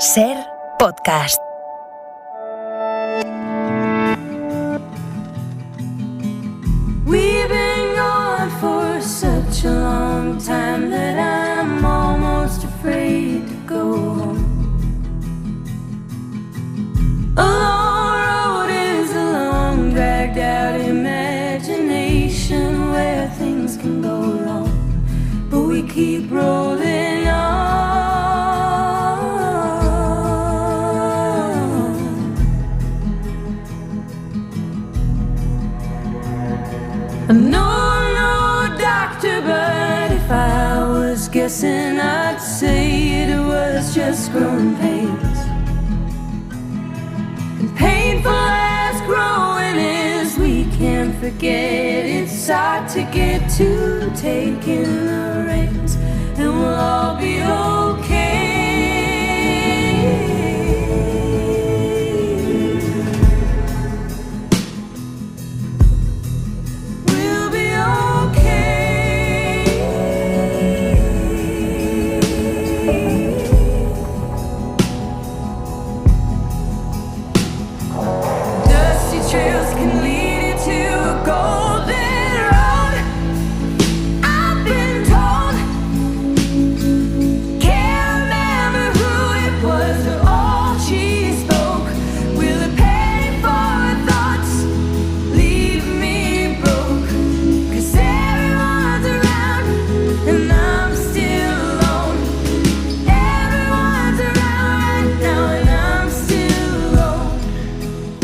Ser Podcast. We've been gone for such a long time that I'm almost afraid to go home. A long road is a long, dragged out imagination where things can go wrong, but we keep rolling on. No, doctor, but if I was guessing, I'd say it was just growing pains. And painful as growing is, we can't forget it's hard to get to taking the reins, and we'll all be okay.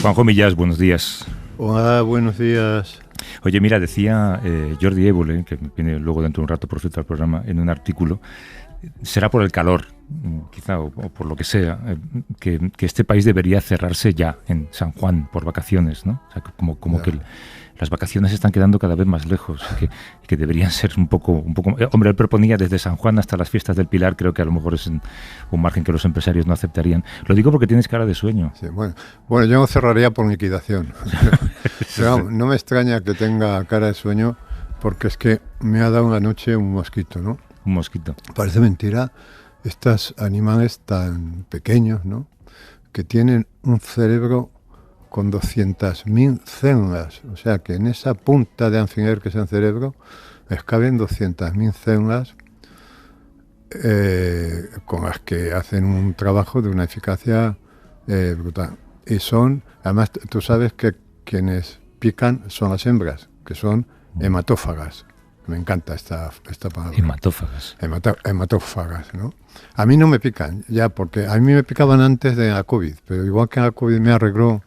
Juanjo Millás, buenos días. Hola, buenos días. Oye, mira, decía Jordi Évole, que viene luego dentro de un rato por cierto al programa, en un artículo, será por el calor, quizá, o por lo que sea, que este país debería cerrarse ya en San Juan por vacaciones, ¿no? O sea, como que las vacaciones están quedando cada vez más lejos, que deberían ser un poco... Hombre, él proponía desde San Juan hasta las fiestas del Pilar, creo que a lo mejor es un margen que los empresarios no aceptarían. Lo digo porque tienes cara de sueño. Sí, bueno, yo no cerraría por liquidación. Pero no me extraña que tenga cara de sueño, porque es que me ha dado anoche un mosquito, ¿no? Un mosquito. Parece mentira, estos animales tan pequeños, ¿no? Que tienen un cerebro con 200.000 células, o sea que en esa punta de alfiler que es el cerebro, caben 200.000 células con las que hacen un trabajo de una eficacia brutal. Y son, además tú sabes que quienes pican son las hembras, que son hematófagas. Me encanta esta palabra. Hematófagas. Hematófagas, ¿no? A mí no me pican, ya, porque a mí me picaban antes de la COVID, pero igual que la COVID me arregló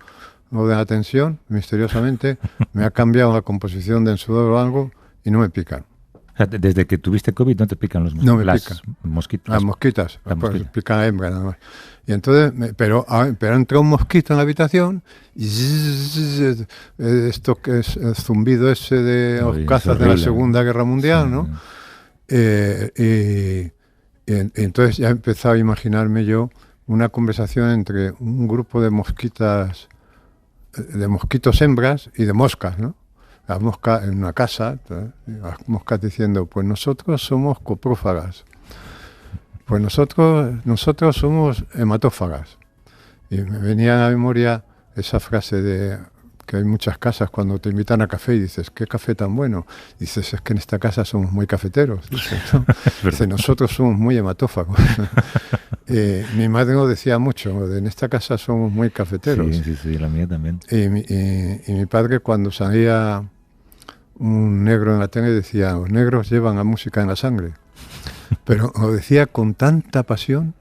lo de la tensión, misteriosamente, me ha cambiado la composición del sudor o algo y no me pican. O sea, desde que tuviste COVID no te pican los mosquitos. No me pican. Las mosquitas. Las mosquitas. Pican a hembra nada más. Y entonces, pero entra un mosquito en la habitación y esto que es el zumbido ese de los cazas de la Segunda Guerra Mundial, sí, ¿no? Y entonces ya he empezado a imaginarme yo una conversación entre un grupo de mosquitos hembras y de moscas, ¿no? Las moscas en una casa, las moscas diciendo, pues nosotros somos coprófagas, pues nosotros somos hematófagas. Y me venía a la memoria esa frase de que hay muchas casas cuando te invitan a café y dices, ¿qué café tan bueno? Y dices, es que en esta casa somos muy cafeteros. Dice, ¿no? Dice, nosotros somos muy hematófagos. Mi madre lo decía mucho, en esta casa somos muy cafeteros. Sí, la mía también. Y mi padre, cuando salía un negro en la tele, decía, los negros llevan la música en la sangre. Pero lo decía con tanta pasión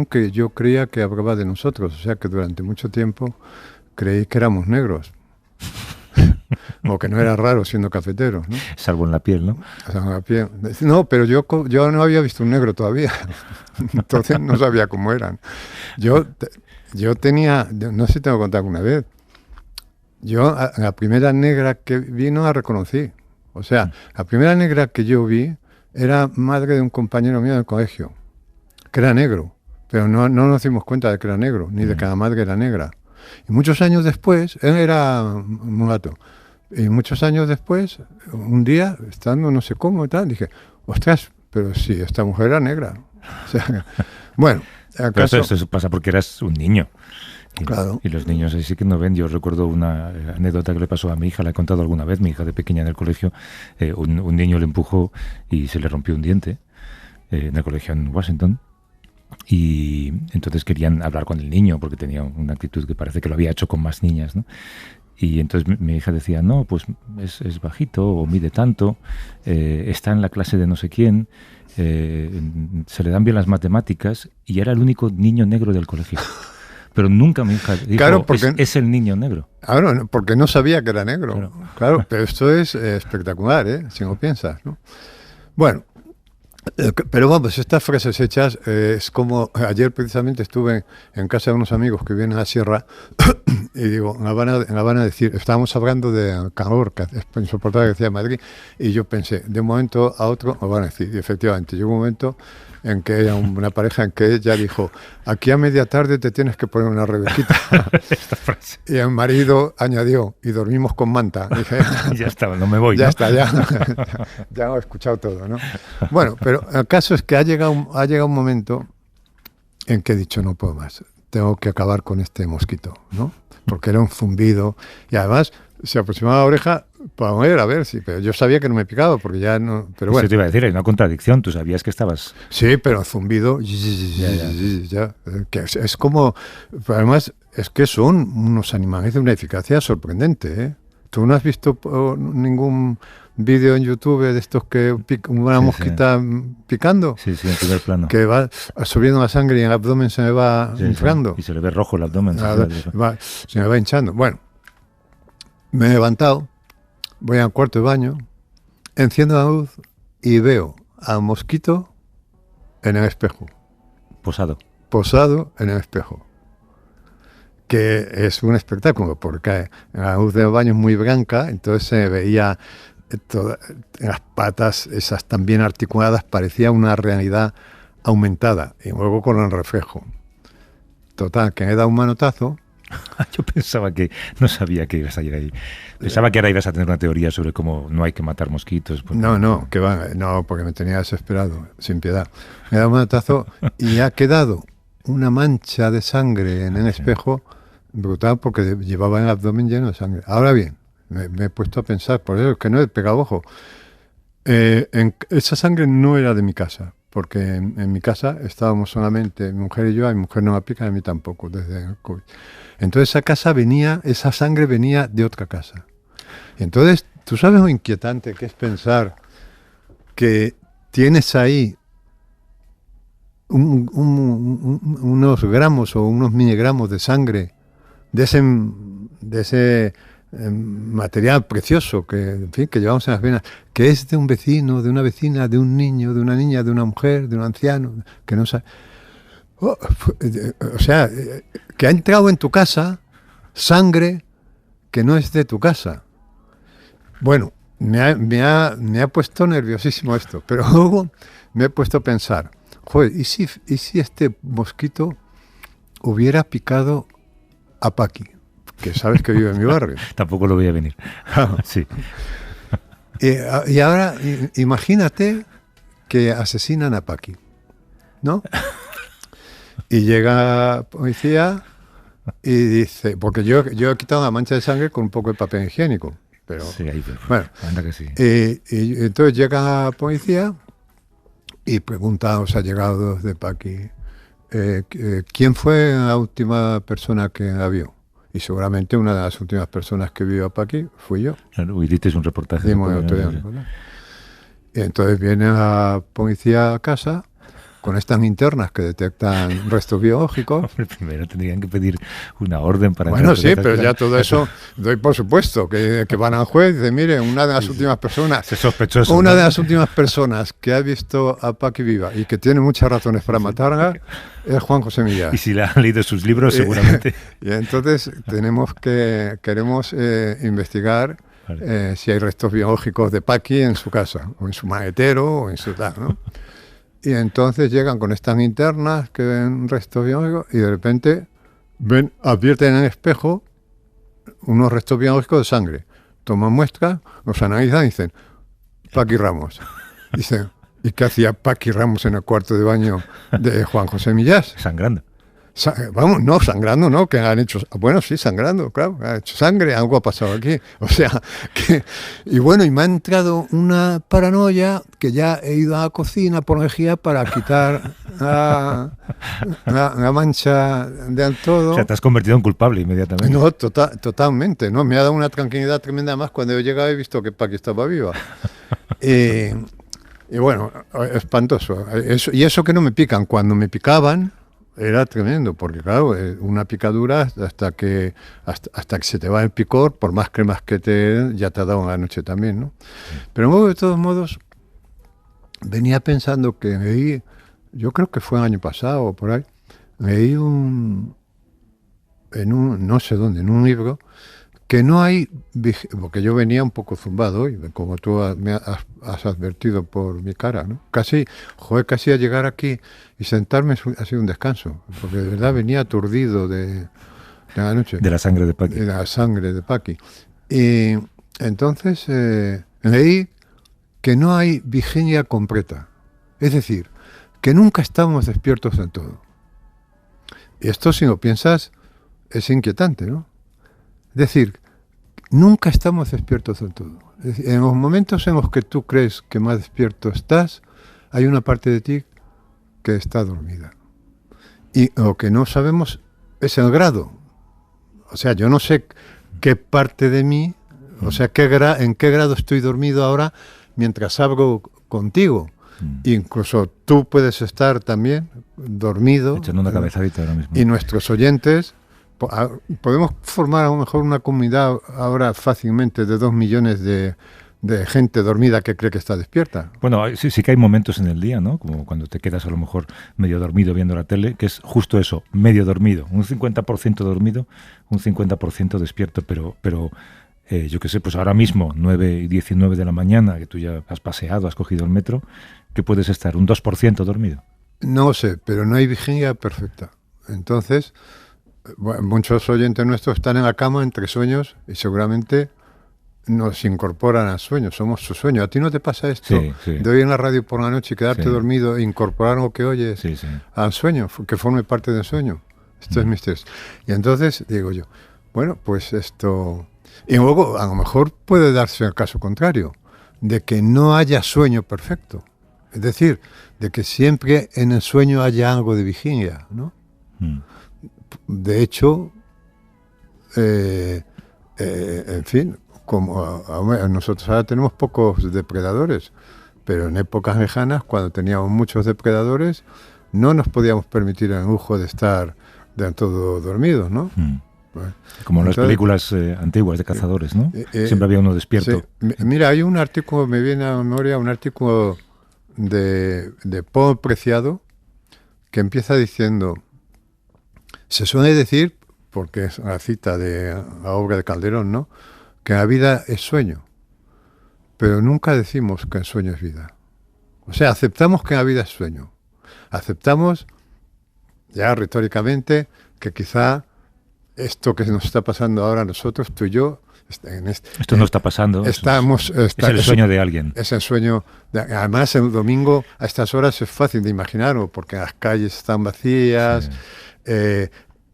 que yo creía que hablaba de nosotros. O sea que durante mucho tiempo creí que éramos negros. O que no era raro siendo cafeteros, ¿no? Salvo en la piel, ¿no? Salvo en la piel. No, pero yo no había visto un negro todavía. Entonces no sabía cómo eran. Yo tenía, no sé si te lo he contado alguna vez, la primera negra que vi no la reconocí. O sea, la primera negra que yo vi era madre de un compañero mío del colegio, que era negro, pero no nos dimos cuenta de que era negro, ni de que la madre era negra. Y muchos años después, él era mulato, y muchos años después, un día, estando no sé cómo y tal, dije, ostras, pero sí, esta mujer era negra. sea, bueno, Pero eso pasa porque eras un niño. Y, claro. Y los niños ahí sí que no ven. Yo recuerdo una anécdota que le pasó a mi hija, la he contado alguna vez, mi hija de pequeña en el colegio. Un niño le empujó y se le rompió un diente en el colegio en Washington. Y entonces querían hablar con el niño porque tenía una actitud que parece que lo había hecho con más niñas, ¿no? Y entonces mi hija decía, no, pues es bajito o mide tanto, está en la clase de no sé quién, se le dan bien las matemáticas, y era el único niño negro del colegio. Pero nunca mi hija dijo, claro, porque, es el niño negro. Claro, porque no sabía que era negro. Claro, pero esto es espectacular, si no piensas, ¿no? Bueno, pero vamos, estas frases hechas es como... Ayer precisamente estuve en casa de unos amigos que vienen a la sierra y digo, en Habana decir, estábamos hablando de calor, que es insoportable que decía Madrid, y yo pensé, de un momento a otro, me van a decir, y efectivamente, llegó un momento en que era una pareja en que ella dijo, aquí a media tarde te tienes que poner una rebequita. Esta frase. Y el marido añadió, y dormimos con manta. Y dije, ya está, no me voy. Ya ¿no? está, ya he escuchado todo, ¿no? Bueno, pero el caso es que ha llegado un momento en que he dicho, no puedo más, tengo que acabar con este mosquito, ¿no? Porque era un zumbido, y además se aproximaba a la oreja para oír, a ver, sí, pero yo sabía que no me picaba, porque ya no... Pero bueno. Eso te iba a decir, hay una contradicción, tú sabías que estabas... Sí, pero el zumbido, que es como... Además, es que son unos animales de una eficacia sorprendente, ¿eh? ¿Tú no has visto ningún vídeo en YouTube de estos que una mosquita picando? Sí, en primer plano. Que va subiendo la sangre y el abdomen se me va inflando. Y se le ve rojo el abdomen. Se me va hinchando. Bueno, me he levantado, voy al cuarto de baño, enciendo la luz y veo al mosquito en el espejo. Posado en el espejo. Que es un espectáculo, porque la luz del baño es muy blanca, entonces se veía las patas, esas tan bien articuladas, parecía una realidad aumentada, y luego con el reflejo. Total, que me he dado un manotazo. Yo pensaba que no sabía que ibas a ir ahí. Pensaba que ahora ibas a tener una teoría sobre cómo no hay que matar mosquitos. No, porque me tenía desesperado, sin piedad. Me he dado un manotazo y ha quedado una mancha de sangre en el espejo brutal, porque llevaba el abdomen lleno de sangre. Ahora bien, me he puesto a pensar, por eso es que no he pegado ojo. Esa sangre no era de mi casa, porque en mi casa estábamos solamente mi mujer y yo, a mi mujer no me pica, a mí tampoco, desde el COVID. Entonces esa sangre venía de otra casa. Y entonces, ¿tú sabes lo inquietante que es pensar que tienes ahí unos gramos o unos miligramos de sangre de ese material precioso que llevamos en las venas, que es de un vecino, de una vecina, de un niño, de una niña, de una mujer, de un anciano, que no sabe? O sea, que ha entrado en tu casa sangre que no es de tu casa. Bueno, me ha puesto nerviosísimo esto, pero luego me he puesto a pensar, joder, ¿y si este mosquito hubiera picado a Paqui, que sabes que vive en mi barrio? Tampoco lo voy a venir. Sí. Y ahora, imagínate que asesinan a Paqui, ¿no? Y llega policía y dice, porque yo he quitado una mancha de sangre con un poco de papel higiénico, pero sí, bueno, anda que sí. Y entonces llega la policía y pregunta, ¿os ha llegado de Paqui? ¿Quién fue la última persona que la vio? Y seguramente una de las últimas personas que vio a Paqui fui yo. Claro, y diste un reportaje. Y entonces viene la policía a casa con estas linternas que detectan restos biológicos. Hombre, primero tendrían que pedir una orden para... Bueno, sí, pero ya todo eso doy por supuesto, que van al juez y dicen, mire, una de las últimas personas... Es sospechoso. Una de las últimas personas que ha visto a Paqui viva y que tiene muchas razones para matarla es Juan José Millán. Y si le han leído sus libros, seguramente... Y entonces queremos investigar si hay restos biológicos de Paqui en su casa, o en su maletero, o en su tal, ¿no? Y entonces llegan con estas linternas que ven restos biológicos y de repente advierten en el espejo unos restos biológicos de sangre. Toman muestras, los analizan y dicen, Paqui Ramos. Dicen, ¿Y qué hacía Paqui Ramos en el cuarto de baño de Juan José Millás? Sangrando. Vamos, no, sangrando no, que han hecho, bueno, sí, sangrando, claro, ha hecho sangre, algo ha pasado aquí, o sea, que, y bueno, y me ha entrado una paranoia que ya he ido a la cocina por energía para quitar la mancha del todo. O sea, te has convertido en culpable inmediatamente. No, totalmente, no, me ha dado una tranquilidad tremenda, más cuando he llegado he visto que Paqui estaba viva. Y bueno, espantoso, y eso que no me pican, cuando me picaban, era tremendo, porque claro, una picadura hasta que se te va el picor, por más cremas que te den, ya te ha dado en la noche también, ¿no? Pero de todos modos, venía pensando que leí, yo creo que fue el año pasado o por ahí, leí no sé dónde, en un libro, que no hay, porque yo venía un poco zumbado hoy, como tú me has advertido por mi cara, ¿no? Casi a llegar aquí y sentarme ha sido un descanso, porque de verdad venía aturdido de la noche. De la sangre de Paqui. De la sangre de Paqui. Y entonces leí que no hay vigilia completa, es decir, que nunca estamos despiertos en todo. Y esto, si lo piensas, es inquietante, ¿no? Es decir, nunca estamos despiertos del todo. Es decir, en los momentos en los que tú crees que más despierto estás, hay una parte de ti que está dormida. Y lo que no sabemos es el grado. O sea, yo no sé qué parte de mí, o sea, en qué grado estoy dormido ahora mientras hablo contigo. Incluso tú puedes estar también dormido. Echando una cabezadita ahora mismo. Y nuestros oyentes... Podemos formar a lo mejor una comunidad ahora fácilmente de 2 millones de gente dormida que cree que está despierta. Bueno, sí que hay momentos en el día, ¿no? Como cuando te quedas a lo mejor medio dormido viendo la tele, que es justo eso, medio dormido. Un 50% dormido, un 50% despierto, pero yo qué sé, pues ahora mismo, 9:19 de la mañana, que tú ya has paseado, has cogido el metro, ¿qué puedes estar? ¿Un 2% dormido? No lo sé, pero no hay vigilia perfecta. Entonces... Bueno, muchos oyentes nuestros están en la cama entre sueños y seguramente nos incorporan al sueño, somos su sueño. ¿A ti no te pasa esto? Sí. De oír en la radio por la noche y quedarte dormido e incorporar lo que oyes al sueño, que forme parte del sueño. Esto es misterioso. Y entonces digo yo, bueno, pues esto... Y luego a lo mejor puede darse el caso contrario, de que no haya sueño perfecto. Es decir, de que siempre en el sueño haya algo de vigilia, ¿no? De hecho, en fin, como nosotros ahora tenemos pocos depredadores, pero en épocas lejanas, cuando teníamos muchos depredadores, no nos podíamos permitir el lujo de estar del todo dormidos, ¿no? Bueno, como en las películas antiguas de cazadores, ¿no? Siempre había uno despierto. Sí. Mira, hay un artículo, me viene a la memoria, un artículo de Paul Preciado, que empieza diciendo... Se suele decir, porque es una cita de la obra de Calderón, ¿no?, que la vida es sueño, pero nunca decimos que el sueño es vida. O sea, aceptamos que la vida es sueño. Aceptamos, ya retóricamente, que quizá esto que nos está pasando ahora a nosotros, tú y yo... Esto no está pasando. Es el sueño de alguien. Es el sueño. Además, el domingo a estas horas es fácil de imaginarlo, porque las calles están vacías...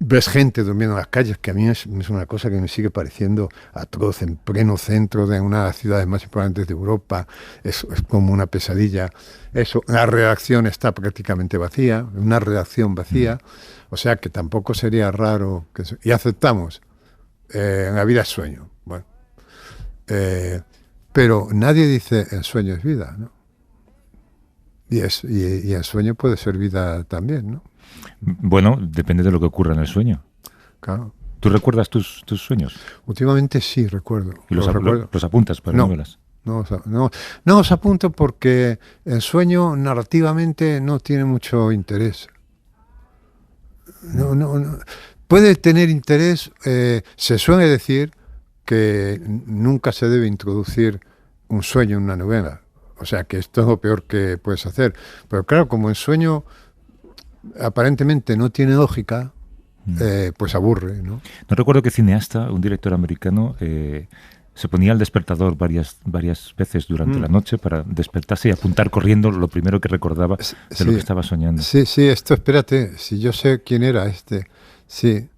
Ves gente durmiendo en las calles, que a mí es una cosa que me sigue pareciendo atroz, en pleno centro de una de las ciudades más importantes de Europa. Es como una pesadilla. La redacción está prácticamente vacía, una redacción vacía, o sea que tampoco sería raro y aceptamos, en la vida es sueño. Bueno, pero nadie dice el sueño es vida, ¿no? Y el sueño puede ser vida también, ¿no? Bueno, depende de lo que ocurra en el sueño. Claro. ¿Tú recuerdas tus sueños? Últimamente sí, recuerdo. ¿Y los apuntas para novelas? No os apunto porque el sueño narrativamente no tiene mucho interés. No. Puede tener interés, se suele decir que nunca se debe introducir un sueño en una novela. O sea, que esto es lo peor que puedes hacer. Pero claro, como el sueño aparentemente no tiene lógica, pues aburre, ¿no? No recuerdo qué cineasta, un director americano, se ponía el despertador varias veces durante la noche para despertarse y apuntar corriendo lo primero que recordaba de lo que estaba soñando. Sí, esto, espérate, si yo sé quién era este. Sí,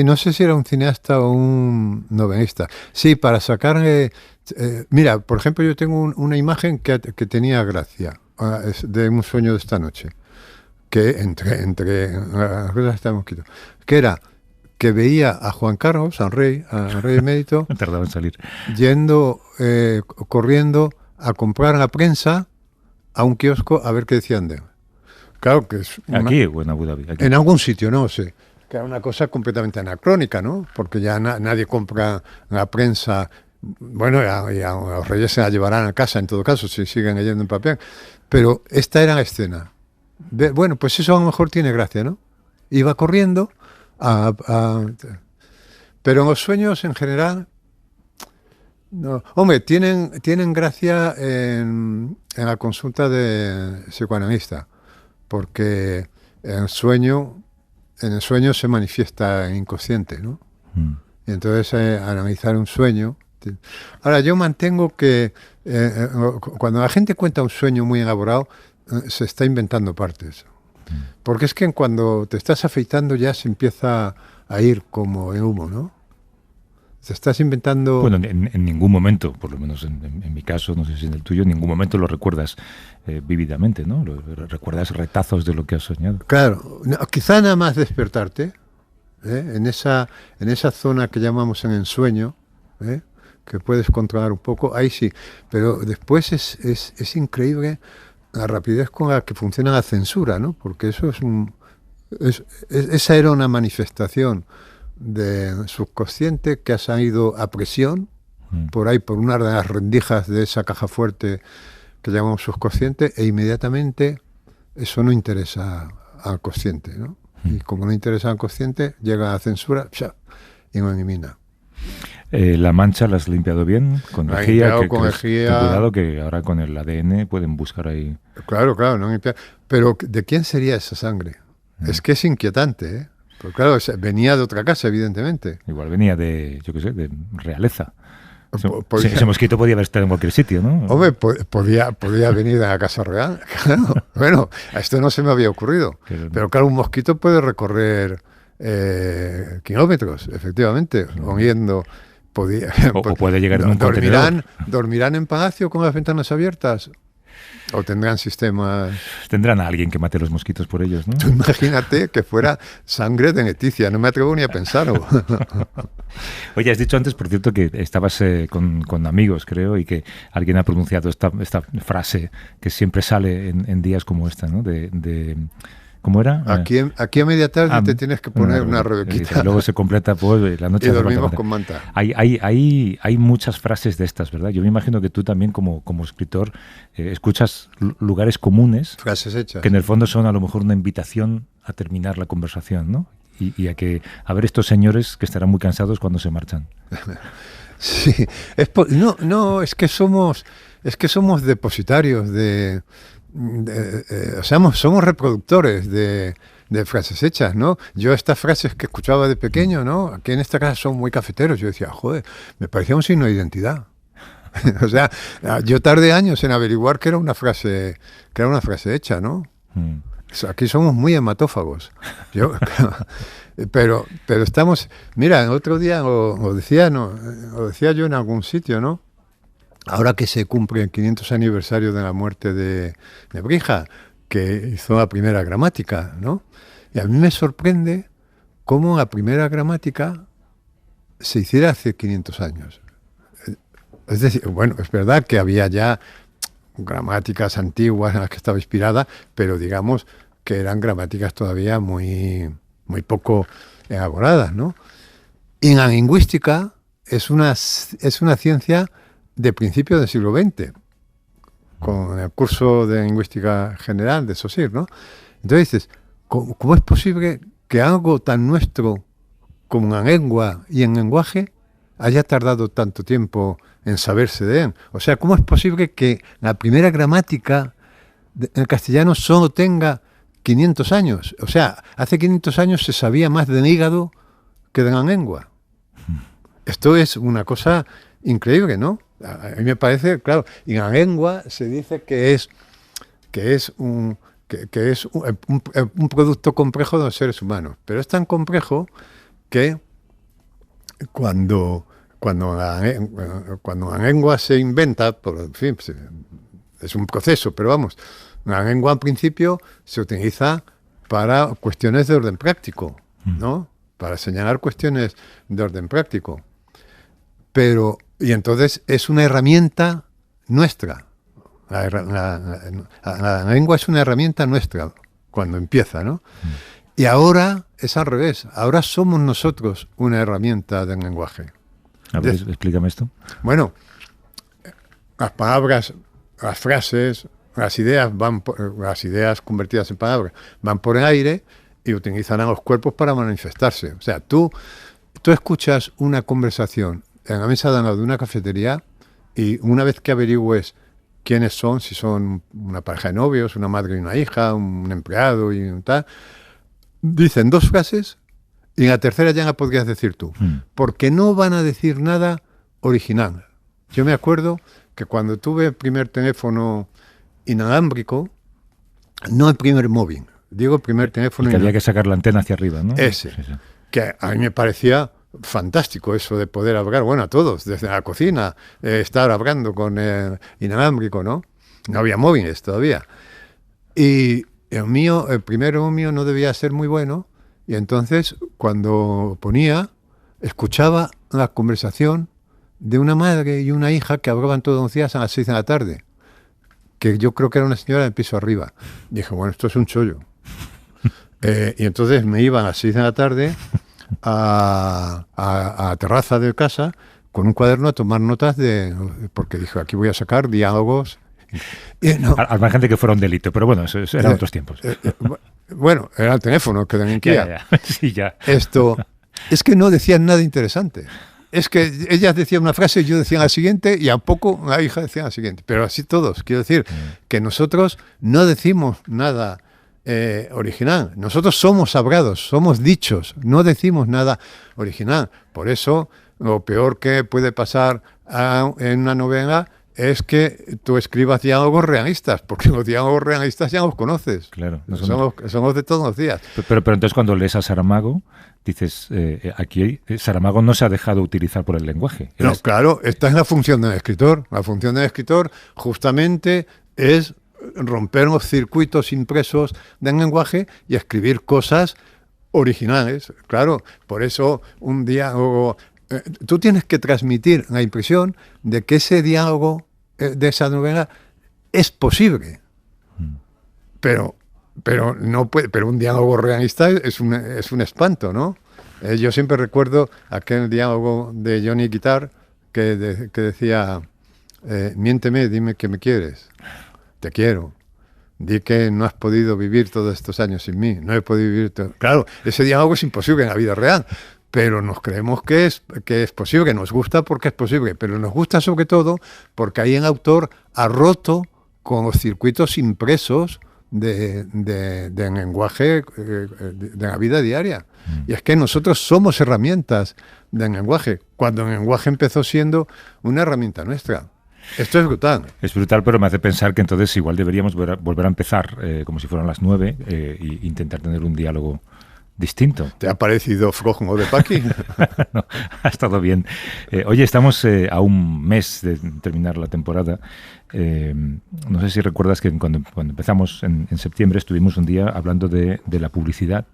no sé si era un cineasta o un novelista. Sí, para sacar... mira, por ejemplo, yo tengo una imagen que tenía gracia, de un sueño de esta noche, que entre las cosas está mosquito, que era que veía a Juan Carlos, al rey emérito, tardaba en salir, yendo, corriendo a comprar la prensa a un kiosco a ver qué decían de él. Claro que es ¿aquí o en Abu Dhabi? Aquí. En algún sitio, no sé. Que era una cosa completamente anacrónica, ¿no? Porque ya nadie compra la prensa. Bueno, y a los reyes se la llevarán a casa, en todo caso, si siguen leyendo en papel. Pero esta era la escena. Bueno, pues eso a lo mejor tiene gracia, ¿no? Iba corriendo pero en los sueños, en general... No. Hombre, tienen gracia en la consulta de psicoanalista, porque en el sueño se manifiesta el inconsciente, ¿no? Y entonces analizar un sueño... Ahora, yo mantengo que cuando la gente cuenta un sueño muy elaborado, se está inventando partes. Porque es que cuando te estás afeitando ya se empieza a ir como en humo, ¿no? Te estás inventando... Bueno, en ningún momento, por lo menos en mi caso, no sé si en el tuyo, en ningún momento lo recuerdas vívidamente, ¿no? Recuerdas retazos de lo que has soñado. Claro, quizá nada más despertarte, en esa zona que llamamos en ensueño, que puedes controlar un poco, ahí sí, pero después es increíble la rapidez con la que funciona la censura, ¿no? Porque eso esa era una manifestación de subconsciente que ha salido a presión por ahí, por una de las rendijas de esa caja fuerte que llamamos subconsciente, e inmediatamente eso no interesa al consciente, ¿no? Y como no interesa al consciente, llega la censura y lo elimina. La mancha la has limpiado bien con lejía. Con lejía. Cuidado que ahora con el ADN pueden buscar ahí. Claro, no limpiar. Pero ¿de quién sería esa sangre? Es que es inquietante, ¿eh? Porque claro, venía de otra casa, evidentemente. Igual venía de, yo qué sé, de realeza. Ese mosquito podía haber estado en cualquier sitio, ¿no? Hombre, podía venir de la casa real. Claro. Bueno, a esto no se me había ocurrido. Pero claro, un mosquito puede recorrer kilómetros, efectivamente, oliendo. O puede llegar en un contenedor. ¿Dormirán en palacio con las ventanas abiertas? ¿O tendrán sistemas...? Tendrán a alguien que mate los mosquitos por ellos, ¿no? Tú imagínate que fuera sangre de Leticia, no me atrevo ni a pensarlo. Oye, has dicho antes, por cierto, que estabas con amigos, creo, y que alguien ha pronunciado esta frase que siempre sale en días como esta, ¿no? ¿Cómo era? Aquí a media tarde te tienes que poner una rebequita. Y luego se completa pues, la noche. Y dormimos con manta. Hay muchas frases de estas, ¿verdad? Yo me imagino que tú también como escritor escuchas lugares comunes. Frases hechas. Que en el fondo son a lo mejor una invitación a terminar la conversación, ¿no? Y a ver estos señores que estarán muy cansados cuando se marchan. Sí. Es que somos depositarios somos reproductores de frases hechas, ¿no? Yo estas frases que escuchaba de pequeño, ¿no? Aquí en esta casa son muy cafeteros. Yo decía, joder, me parecía un signo de identidad. O sea, yo tardé años en averiguar que era una frase hecha, ¿no? Aquí somos muy hematófagos. Pero estamos... Mira, el otro día lo decía yo en algún sitio, ¿no? Ahora que se cumple el 500 aniversario de la muerte de Nebrija, que hizo la primera gramática, ¿no? Y a mí me sorprende cómo la primera gramática se hiciera hace 500 años. Es decir, bueno, es verdad que había ya gramáticas antiguas en las que estaba inspirada, pero digamos que eran gramáticas todavía muy poco elaboradas, ¿no? Y en la lingüística es una ciencia de principios del siglo XX, con el curso de lingüística general de Saussure, ¿no? Entonces dices, ¿cómo es posible que algo tan nuestro como una lengua y en lenguaje haya tardado tanto tiempo en saberse de él? O sea, ¿cómo es posible que la primera gramática en el castellano solo tenga 500 años? O sea, hace 500 años se sabía más del hígado que de la lengua. Esto es una cosa increíble, ¿no? A mí me parece, claro, en la lengua se dice que es un producto complejo de los seres humanos, pero es tan complejo que cuando la lengua se inventa, en fin, es un proceso, pero vamos, la lengua al principio se utiliza para cuestiones de orden práctico, ¿no? Para señalar cuestiones de orden práctico. Y entonces es una herramienta nuestra. La lengua es una herramienta nuestra cuando empieza, ¿no? Y ahora es al revés. Ahora somos nosotros una herramienta del lenguaje. A ver, explícame esto. Bueno, las palabras, las frases, las ideas convertidas en palabras van por el aire y utilizan a los cuerpos para manifestarse. O sea, tú escuchas una conversación en la mesa de al lado de una cafetería y una vez que averigües quiénes son, si son una pareja de novios, una madre y una hija, un empleado y tal, dicen 2 frases y en la tercera ya la podrías decir tú, porque no van a decir nada original. Yo me acuerdo que cuando tuve el primer teléfono inalámbrico, no el primer móvil, digo el primer teléfono que había que sacar la antena hacia arriba, ¿no? Ese, sí. Que a mí me parecía fantástico eso de poder hablar, bueno, a todos, desde la cocina, estar hablando con el inalámbrico, ¿no? No había móviles todavía. Y el primero mío no debía ser muy bueno, y entonces cuando ponía, escuchaba la conversación de una madre y una hija que hablaban todos los días a las 6 de la tarde, que yo creo que era una señora del piso arriba. Dije, bueno, esto es un chollo. Y entonces me iba a las 6 de la tarde a la terraza de casa con un cuaderno a tomar notas porque dije, aquí voy a sacar diálogos. Al margen de que fuera un delito, pero bueno, eso eran otros tiempos. Bueno, era el teléfono que delinquía. Sí, ya. Esto, es que no decían nada interesante. Es que ellas decían una frase y yo decía la siguiente y a poco la hija decía la siguiente. Pero así todos. Quiero decir que nosotros no decimos nada original. Nosotros somos hablados, somos dichos, no decimos nada original. Por eso, lo peor que puede pasar en una novela es que tú escribas diálogos realistas, porque los diálogos realistas ya los conoces. Claro. Son los de todos los días. Pero entonces cuando lees a Saramago, dices, aquí Saramago no se ha dejado utilizar por el lenguaje. No, claro, esta es la función del escritor. La función del escritor justamente es romper los circuitos impresos del lenguaje y escribir cosas originales. Claro, por eso un diálogo... tú tienes que transmitir la impresión de que ese diálogo de esa novela es posible. Pero no puede, pero un diálogo realista es un espanto, ¿no? Yo siempre recuerdo aquel diálogo de Johnny Guitar que decía, miénteme, dime que me quieres. Te quiero. Di que no has podido vivir todos estos años sin mí. No he podido vivir todo. Claro, ese diálogo es imposible en la vida real, pero nos creemos que es posible, nos gusta porque es posible, pero nos gusta sobre todo porque ahí el autor ha roto con los circuitos impresos del lenguaje de la vida diaria. Y es que nosotros somos herramientas del lenguaje, cuando el lenguaje empezó siendo una herramienta nuestra. Esto es brutal. Es brutal, pero me hace pensar que entonces igual deberíamos volver a empezar como si fueran las 9 e intentar tener un diálogo distinto. ¿Te ha parecido flojo de Paqui? No, ha estado bien. Oye, estamos a un mes de terminar la temporada. No sé si recuerdas que cuando empezamos en septiembre estuvimos un día hablando de la publicidad.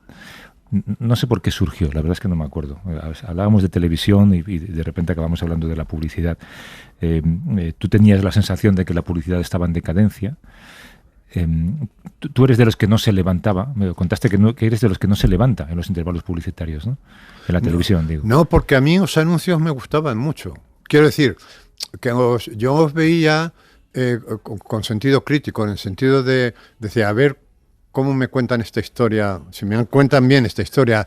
No sé por qué surgió, la verdad es que no me acuerdo. Hablábamos de televisión y de repente acabamos hablando de la publicidad. Tú tenías la sensación de que la publicidad estaba en decadencia. Tú eres de los que no se levantaba, me contaste que eres de los que no se levanta en los intervalos publicitarios, ¿no? En la televisión, digo. No, porque a mí los anuncios me gustaban mucho. Quiero decir, que yo los veía con sentido crítico, en el sentido de decir, a ver, ¿cómo me cuentan esta historia? Si me cuentan bien esta historia,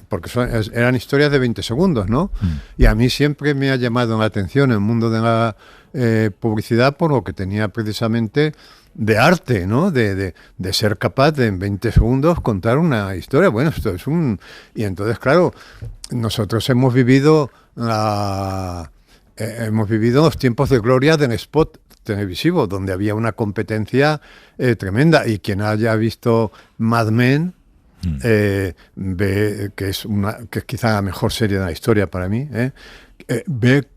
porque eran historias de 20 segundos, ¿no? Y a mí siempre me ha llamado la atención el mundo de la publicidad por lo que tenía precisamente de arte, ¿no? De ser capaz de en 20 segundos contar una historia. Bueno, esto es Y entonces, claro, nosotros hemos vivido hemos vivido los tiempos de gloria del spot televisivo, donde había una competencia tremenda. Y quien haya visto Mad Men ve que es quizá la mejor serie de la historia para mí, ve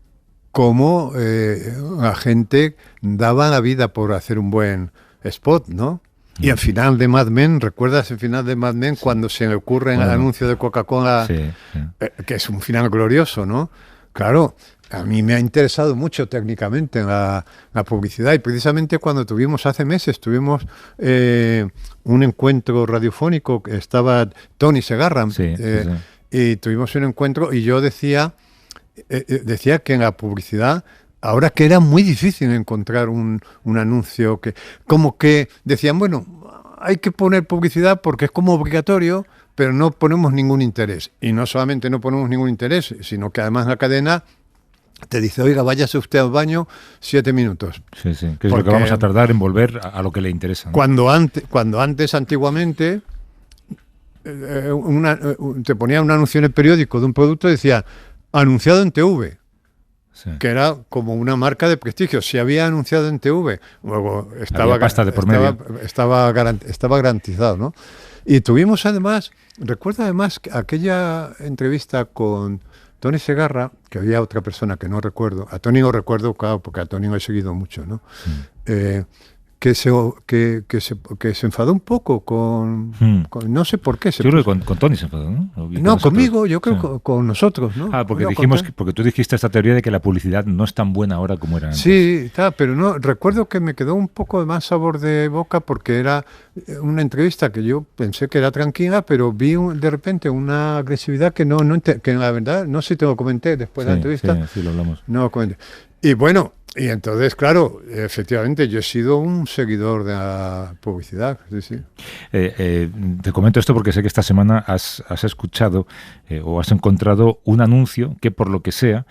cómo la gente daba la vida por hacer un buen spot, ¿no? Y al final de Mad Men, ¿recuerdas el final de Mad Men cuando se le ocurre el anuncio de Coca-Cola? Que es un final glorioso, ¿no? Claro, a mí me ha interesado mucho técnicamente la publicidad, y precisamente cuando hace meses tuvimos un encuentro radiofónico, que estaba Tony Segarra, y tuvimos un encuentro, y yo decía que en la publicidad, ahora que era muy difícil encontrar un anuncio como que decían, bueno, hay que poner publicidad porque es como obligatorio, pero no ponemos ningún interés. Y no solamente no ponemos ningún interés, sino que además la cadena te dice, oiga, váyase usted al baño 7 minutos. Que es lo que vamos a tardar en volver a lo que le interesa, ¿no? Cuando antiguamente te ponía un anuncio en el periódico de un producto y decía, anunciado en TV. Que era como una marca de prestigio. Si había anunciado en TV, luego estaba pasta de por medio. Estaba garantizado, ¿no? Y tuvimos además, recuerdo además aquella entrevista con Tony Segarra, que había otra persona que no recuerdo. A Tony no recuerdo, claro, porque a Tony lo he seguido mucho, ¿no? Que se enfadó un poco con no sé por qué. Yo creo que con Tony se enfadó, ¿no? No, conmigo, yo creo con nosotros, ¿no? Porque porque tú dijiste esta teoría de que la publicidad no es tan buena ahora como era antes. Sí, pero no, recuerdo que me quedó un poco de más sabor de boca porque era una entrevista que yo pensé que era tranquila, pero vi de repente una agresividad que que la verdad, no sé si te lo comenté después de la entrevista. Sí, lo hablamos. No lo comenté. Y bueno, y entonces, claro, efectivamente, yo he sido un seguidor de la publicidad. Sí. Te comento esto porque sé que esta semana has escuchado o has encontrado un anuncio que, por lo que sea,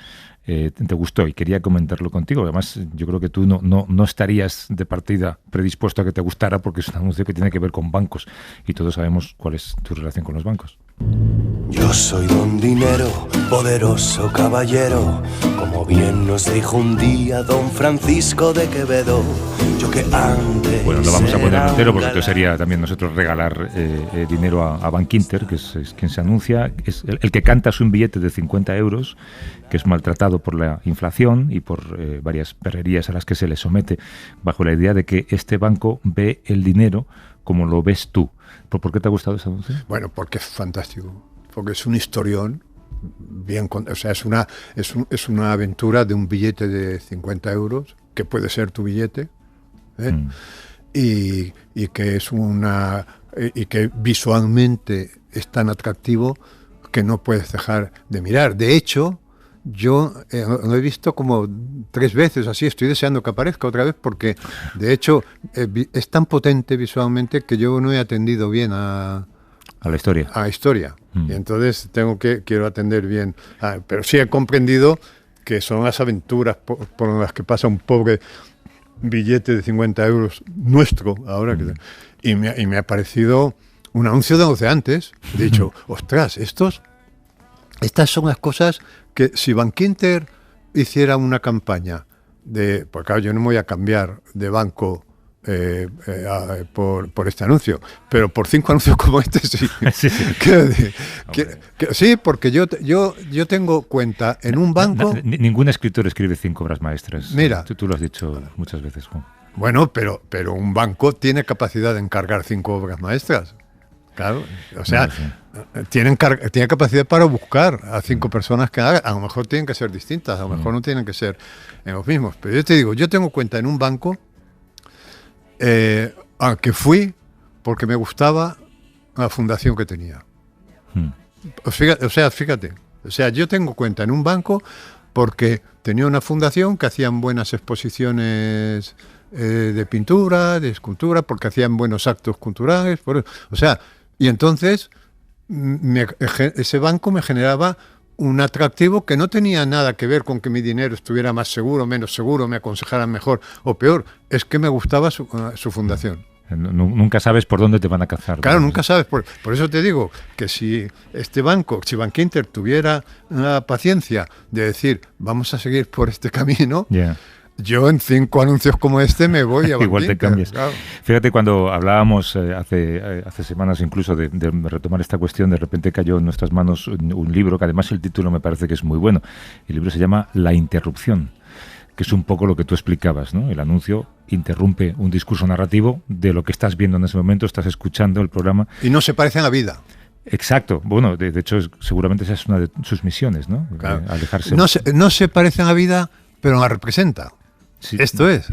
te gustó, y quería comentarlo contigo. Además, yo creo que tú no estarías de partida predispuesto a que te gustara, porque es un anuncio que tiene que ver con bancos, y todos sabemos cuál es tu relación con los bancos. Yo soy don Dinero, poderoso caballero, como bien nos dijo un día don Francisco de Quevedo. Yo que antes. Bueno, lo vamos a poner entero porque entonces sería también nosotros regalar dinero a Bankinter, que es quien se anuncia. Es el que canta es un billete de 50 euros, que es maltratado por la inflación y por varias perrerías a las que se le somete, bajo la idea de que este banco ve el dinero como lo ves tú. ¿Por qué te ha gustado ese anuncio? Bueno, porque es fantástico, porque es un historión, es una aventura de un billete de 50 euros, que puede ser tu billete, y que y que visualmente es tan atractivo que no puedes dejar de mirar. De hecho, yo lo he visto como 3 veces, así estoy deseando que aparezca otra vez, porque de hecho es tan potente visualmente que yo no he atendido bien a la historia. Y entonces quiero atender bien. Pero sí he comprendido que son las aventuras por las que pasa un pobre billete de 50 euros nuestro ahora. Y me ha parecido un anuncio de los de antes. He dicho, ostras, estas son las cosas que si Bankinter hiciera una campaña porque claro, yo no me voy a cambiar de banco por este anuncio, pero por 5 anuncios como este sí. Sí, porque yo tengo cuenta en un banco. Ningún escritor escribe 5 obras maestras. Mira, tú lo has dicho muchas veces, Juan. Bueno, pero un banco tiene capacidad de encargar 5 obras maestras. Claro, o sea, tiene capacidad para buscar a 5 personas que hagan. A lo mejor tienen que ser distintas, a lo mejor no tienen que ser en los mismos. Pero yo te digo, yo tengo cuenta en un banco al que fui porque me gustaba la fundación que tenía. Fíjate, yo tengo cuenta en un banco porque tenía una fundación que hacían buenas exposiciones de pintura, de escultura, porque hacían buenos actos culturales. Y entonces ese banco me generaba un atractivo que no tenía nada que ver con que mi dinero estuviera más seguro, menos seguro, me aconsejaran mejor o peor. Es que me gustaba su fundación. Nunca sabes por dónde te van a cazar. Claro, nunca sabes. Por eso te digo que si si Bankinter tuviera la paciencia de decir, vamos a seguir por este camino, yo en 5 anuncios como este me voy a Bankinter. Igual te cambias. Claro. Fíjate, cuando hablábamos hace semanas incluso de retomar esta cuestión, de repente cayó en nuestras manos un libro, que además el título me parece que es muy bueno. El libro se llama La interrupción, que es un poco lo que tú explicabas, ¿no? El anuncio interrumpe un discurso narrativo de lo que estás viendo en ese momento, estás escuchando el programa. Y no se parece a la vida. Exacto. Bueno, de hecho, seguramente esa es una de sus misiones, ¿no? Claro. Alejarse. No se parece a la vida, pero la representa. Sí. Esto es.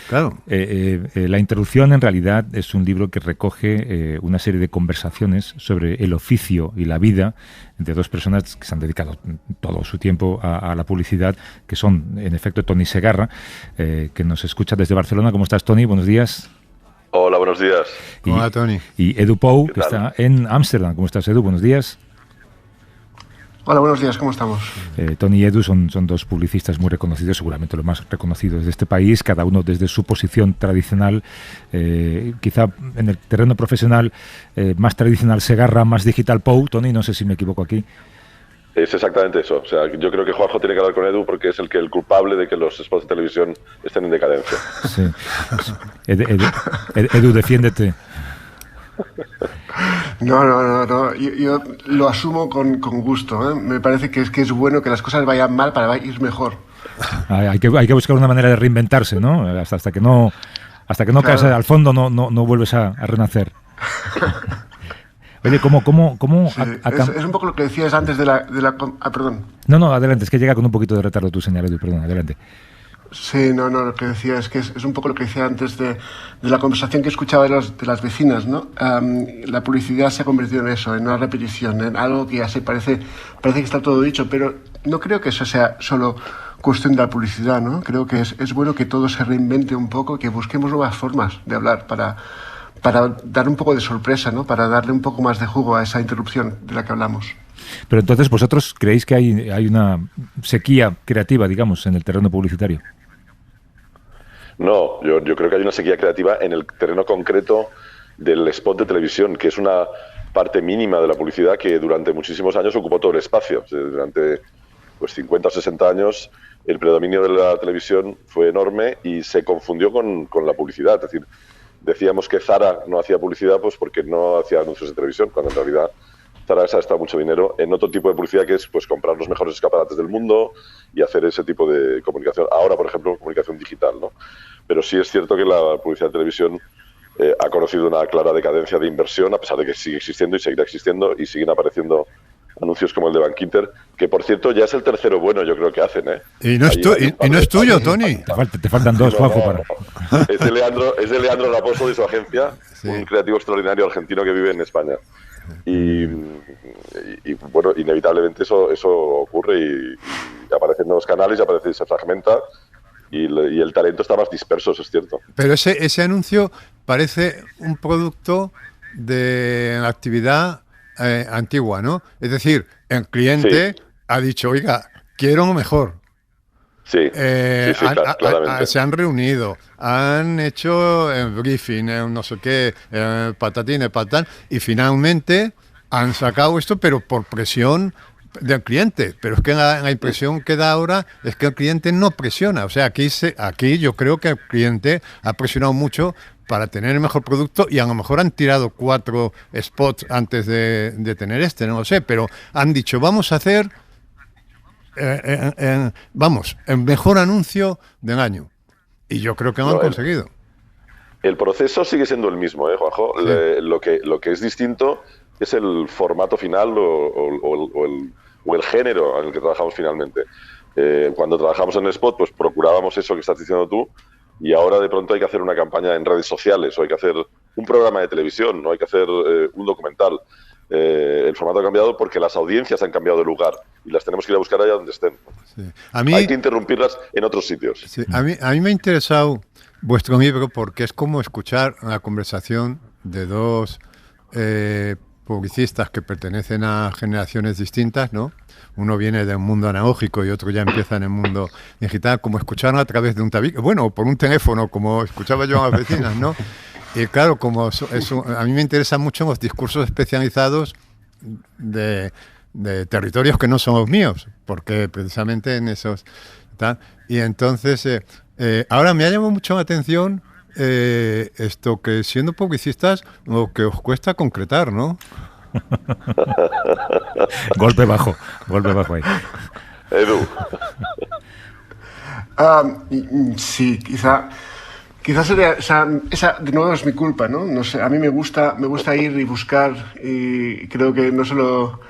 Claro. La introducción en realidad es un libro que recoge una serie de conversaciones sobre el oficio y la vida de dos personas que se han dedicado todo su tiempo a la publicidad, que son en efecto Toni Segarra, que nos escucha desde Barcelona. ¿Cómo estás, Toni? Buenos días. Hola, buenos días. Hola, Toni. Y Edu Pou, que está en Ámsterdam. ¿Cómo estás, Edu? Buenos días. Hola, buenos días, ¿cómo estamos? Toni y Edu son dos publicistas muy reconocidos, seguramente los más reconocidos de este país, cada uno desde su posición tradicional, quizá en el terreno profesional más tradicional Segarra, más digital Pou. Toni, no sé si me equivoco aquí. Es exactamente eso. O sea, yo creo que Juanjo tiene que hablar con Edu porque es el culpable de que los spots de televisión estén en decadencia. Sí. Edu, defiéndete. No. Yo lo asumo con gusto, ¿eh? Me parece que es bueno que las cosas vayan mal para ir mejor. Hay que buscar una manera de reinventarse, ¿no? Hasta que no claro. caes al fondo no vuelves a renacer. Oye, ¿cómo sí, es un poco lo que decías antes de la perdón. No, adelante, es que llega con un poquito de retardo tu señal, Edu, perdón, adelante. Sí, lo que decía es que es un poco lo que decía antes de la conversación que escuchaba de las vecinas, ¿no? La publicidad se ha convertido en eso, en una repetición, en algo que ya parece que está todo dicho, pero no creo que eso sea solo cuestión de la publicidad, ¿no? Creo que es bueno que todo se reinvente un poco, que busquemos nuevas formas de hablar para dar un poco de sorpresa, ¿no? Para darle un poco más de jugo a esa interrupción de la que hablamos. Pero entonces, ¿vosotros creéis que hay una sequía creativa, digamos, en el terreno publicitario? No, yo creo que hay una sequía creativa en el terreno concreto del spot de televisión, que es una parte mínima de la publicidad que durante muchísimos años ocupó todo el espacio. O sea, durante 50 o 60 años el predominio de la televisión fue enorme y se confundió con la publicidad. Es decir, decíamos que Zara no hacía publicidad pues porque no hacía anuncios de televisión, cuando en realidad Zara se ha gastado mucho dinero en otro tipo de publicidad que es pues comprar los mejores escaparates del mundo y hacer ese tipo de comunicación. Ahora, por ejemplo, comunicación digital, ¿no? Pero sí es cierto que la publicidad de televisión ha conocido una clara decadencia de inversión, a pesar de que sigue existiendo y seguirá existiendo y siguen apareciendo anuncios como el de Bankinter, que por cierto ya es el tercero bueno, yo creo que hacen, ¿eh? Y no es tuyo, Toni. Te faltan dos, Juanjo, para... Es de Leandro Raposo de su agencia, sí. Un creativo extraordinario argentino que vive en España. Y bueno, inevitablemente eso ocurre y aparecen nuevos canales, se fragmenta y el talento está más disperso, eso es cierto. Pero ese anuncio parece un producto de la actividad antigua, ¿no? Es decir, el cliente ha dicho, oiga, quiero mejor. Sí, claramente. Se han reunido, han hecho el briefing, no sé qué, patatín, patán, y finalmente han sacado esto, pero por presión del cliente. Pero es que la impresión que da ahora es que el cliente no presiona. O sea, aquí yo creo que el cliente ha presionado mucho para tener el mejor producto y a lo mejor han tirado 4 spots antes de tener no lo sé, pero han dicho, vamos a hacer... el mejor anuncio del año. Y yo creo que lo han conseguido. El proceso sigue siendo el mismo, Juanjo. Sí. Lo que es distinto es el formato final o el género en el que trabajamos finalmente. Cuando trabajamos en el spot, pues procurábamos eso que estás diciendo tú, y ahora de pronto hay que hacer una campaña en redes sociales, o hay que hacer un programa de televisión, o hay que hacer un documental. El formato ha cambiado porque las audiencias han cambiado de lugar y las tenemos que ir a buscar allá donde estén. Sí. Hay que interrumpirlas en otros sitios. Sí. A mí me ha interesado vuestro libro porque es como escuchar una conversación de dos publicistas que pertenecen a generaciones distintas, ¿no? Uno viene del mundo analógico y otro ya empieza en el mundo digital, como escuchar a través de un tabique, bueno, por un teléfono, como escuchaba yo a las vecinas, ¿no? Y claro, como a mí me interesan mucho los discursos especializados de territorios que no son los míos, porque precisamente en esos... tal. Y entonces, ahora me ha llamado mucho la atención esto que siendo publicistas, lo que os cuesta concretar, ¿no? Golpe bajo ahí. Edu. Sí, quizás sería, esa de nuevo es mi culpa, ¿no? No sé, a mí me gusta ir y buscar, y creo que no solo